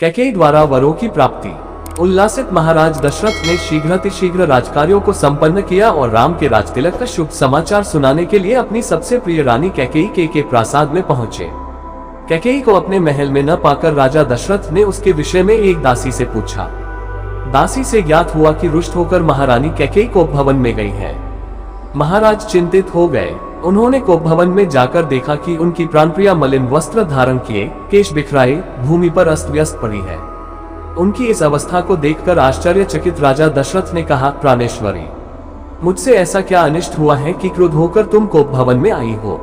कैकेयी द्वारा वरों की प्राप्ति। उल्लासित महाराज दशरथ ने शीघ्रातिशीघ्र राजकार्यों को संपन्न किया और राम के राजतिलक का शुभ समाचार सुनाने के लिए अपनी सबसे प्रिय रानी कैकेयी के प्रासाद में पहुंचे। कैकेयी को अपने महल में न पाकर राजा दशरथ ने उसके विषय में एक दासी से पूछा। दासी से ज्ञात हुआ कि रुष्ट होकर महारानी कैकेयी कोप भवन में गई है। महाराज चिंतित हो गए। उन्होंने कोप भवन में जाकर देखा कि उनकी प्राणप्रिया मलिन वस्त्र धारण किए, केश बिखराए, भूमि पर अस्त व्यस्त पड़ी है। उनकी इस अवस्था को देखकर आश्चर्यचकित राजा दशरथ ने कहा, प्राणेश्वरी, मुझसे ऐसा क्या अनिष्ट हुआ है कि क्रुद्ध होकर तुम कोप भवन में आई हो?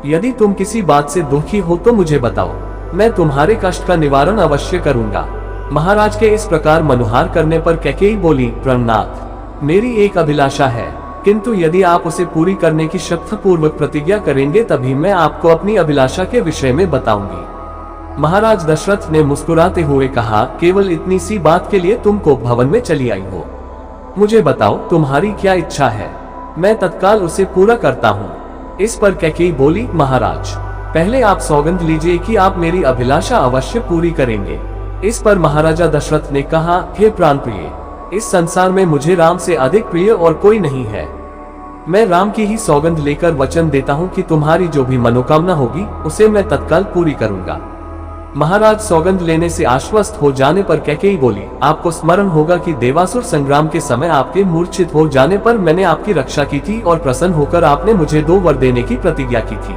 यदि तुम किसी बात से दुखी हो तो मुझे बताओ, मैं तुम्हारे कष्ट का निवारण अवश्य करूंगा। महाराज के इस प्रकार मनुहार करने पर कैकेयी बोली, प्रणनाथ, मेरी एक अभिलाषा है, किंतु यदि आप उसे पूरी करने की शपथपूर्वक प्रतिज्ञा करेंगे तभी मैं आपको अपनी अभिलाषा के विषय में बताऊंगी। महाराज दशरथ ने मुस्कुराते हुए कहा, केवल इतनी सी बात के लिए तुम कोप भवन में चली आई हो? मुझे बताओ तुम्हारी क्या इच्छा है, मैं तत्काल उसे पूरा करता हूँ। इस पर कैकेयी बोली, महाराज, पहले आप सौगंध लीजिए कि आप मेरी अभिलाषा अवश्य पूरी करेंगे। इस पर महाराजा दशरथ ने कहा, हे प्राणप्रिय, इस संसार में मुझे राम से अधिक प्रिय और कोई नहीं है। मैं राम की ही सौगंध लेकर वचन देता हूँ कि तुम्हारी जो भी मनोकामना होगी उसे मैं तत्काल पूरी करूंगा। महाराज सौगंध लेने से आश्वस्त हो जाने पर कैकेयी बोली, आपको स्मरण होगा कि देवासुर संग्राम के समय आपके मूर्छित हो जाने पर मैंने आपकी रक्षा की थी और प्रसन्न होकर आपने मुझे 2 वर देने की प्रतिज्ञा की थी।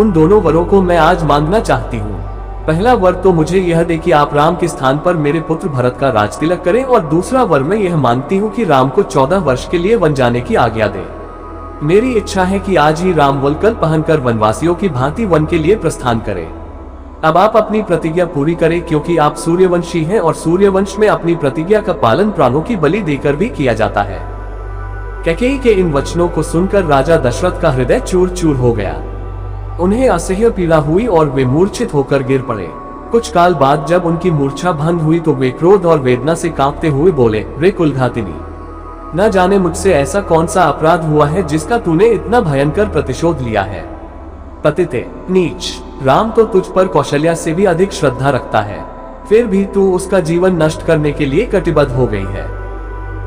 उन दोनों वरों को मैं आज मांगना चाहती हूँ। पहला वर तो मुझे यह दे कि आप राम के स्थान पर मेरे पुत्र भरत का राजतिलक करें, और दूसरा वर मैं यह मांगती हूँ कि राम को 14 वर्ष के लिए वन जाने की आज्ञा दे। मेरी इच्छा है कि आज ही राम वलकल पहनकर वनवासियों की भांति वन के लिए प्रस्थान करें। अब आप अपनी प्रतिज्ञा पूरी करें, क्योंकि आप सूर्यवंशी हैं और सूर्यवंश में अपनी प्रतिज्ञा का पालन प्राणों की बलि देकर भी किया जाता है। कैकेयी के इन वचनों को सुनकर राजा दशरथ का हृदय चूर चूर हो गया। उन्हें असह्य पीड़ा हुई और वे मूर्छित होकर गिर पड़े। कुछ काल बाद जब उनकी मूर्छा भंग हुई तो वे क्रोध और वेदना से कांपते हुए बोले, रे कुलघातिनी, न जाने मुझसे ऐसा कौन सा अपराध हुआ है जिसका तूने इतना भयंकर प्रतिशोध लिया है। पतिते, नीच, राम तो तुझ पर कौशल्या से भी अधिक श्रद्धा रखता है, फिर भी तू उसका जीवन नष्ट करने के लिए कटिबद्ध हो गई है।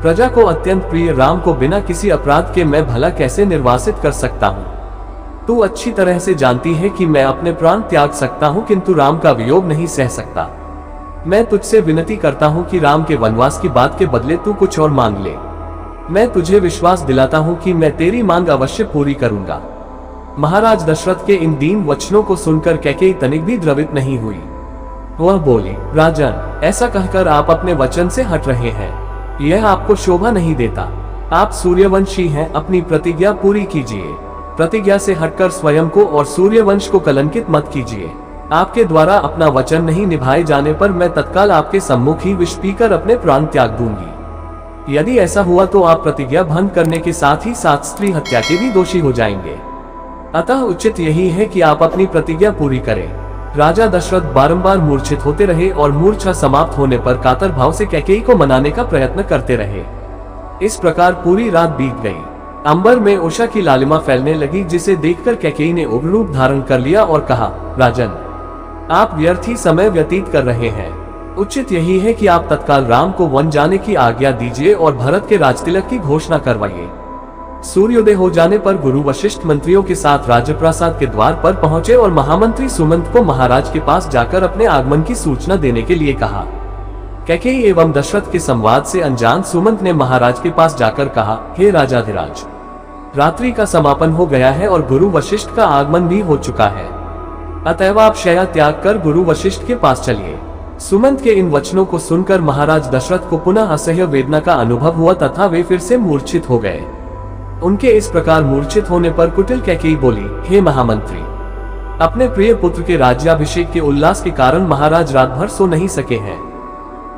प्रजा को अत्यंत प्रिय राम को बिना किसी अपराध के मैं भला कैसे निर्वासित कर सकता हूँ? तू अच्छी तरह से जानती है कि मैं अपने प्राण त्याग सकता हूँ, किंतु राम का वियोग नहीं सह सकता। मैं तुझसे विनती करता हूँ कि राम के वनवास की बात के बदले तू कुछ और मांग ले। मैं तुझे विश्वास दिलाता हूँ कि मैं तेरी मांग अवश्य पूरी करूंगा। महाराज दशरथ के इन दीन वचनों को सुनकर कैकेयी तनिक भी द्रवित नहीं हुई। वह बोली, राजन, ऐसा कहकर आप अपने वचन से हट रहे हैं, यह आपको शोभा नहीं देता। आप सूर्यवंशी हैं, अपनी प्रतिज्ञा पूरी कीजिए। प्रतिज्ञा से हटकर स्वयं को और सूर्यवंश को कलंकित मत कीजिए। आपके द्वारा अपना वचन नहीं निभाए जाने पर मैं तत्काल आपके सम्मुख ही विष पीकर अपने प्राण त्याग दूंगी। यदि ऐसा हुआ तो आप प्रतिज्ञा भंग करने के साथ ही साथ स्त्री हत्या के भी दोषी हो जाएंगे। अतः उचित यही है कि आप अपनी प्रतिज्ञा पूरी करें। राजा दशरथ बारंबार मूर्छित होते रहे और मूर्छा समाप्त होने पर कातर भाव से कैकेयी को मनाने का प्रयत्न करते रहे। इस प्रकार पूरी रात बीत गई। अंबर में उषा की लालिमा फैलने लगी, जिसे देखकर कैकेयी ने उग्र रूप धारण कर लिया और कहा, राजन, आप व्यर्थ ही समय व्यतीत कर रहे हैं। उचित यही है कि आप तत्काल राम को वन जाने की आज्ञा दीजिए और भरत के राजतिलक की घोषणा करवाइए। सूर्योदय हो जाने पर गुरु वशिष्ठ मंत्रियों के साथ राजप्रासाद के द्वार पर पहुंचे और महामंत्री सुमंत को महाराज के पास जाकर अपने आगमन की सूचना देने के लिए कहा। कैकेयी एवं दशरथ के संवाद से अनजान सुमंत ने महाराज के पास जाकर कहा, हे राजाधिराज, रात्रि का समापन हो गया है और गुरु वशिष्ठ का आगमन भी हो चुका है, अतएव आप शया त्याग कर गुरु वशिष्ठ के पास चलिए। सुमंत के इन वचनों को सुनकर महाराज दशरथ को पुनः असह्य वेदना का अनुभव हुआ तथा वे फिर से मूर्छित हो गए। उनके इस प्रकार मूर्छित होने पर कुटिल कैकेयी बोली, हे महामंत्री, अपने प्रिय पुत्र के राज्याभिषेक के उल्लास के कारण महाराज रात भर सो नहीं सके हैं।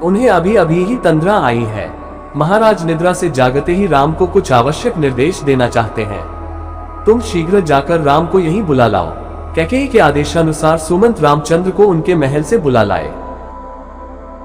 उन्हें अभी अभी ही तंद्रा आई है। महाराज निद्रा से जागते ही राम को कुछ आवश्यक निर्देश देना चाहते हैं। तुम शीघ्र जाकर राम को यहीं बुला लाओ। कैकेयी के आदेशानुसार सुमंत रामचंद्र को उनके महल से बुला लाए।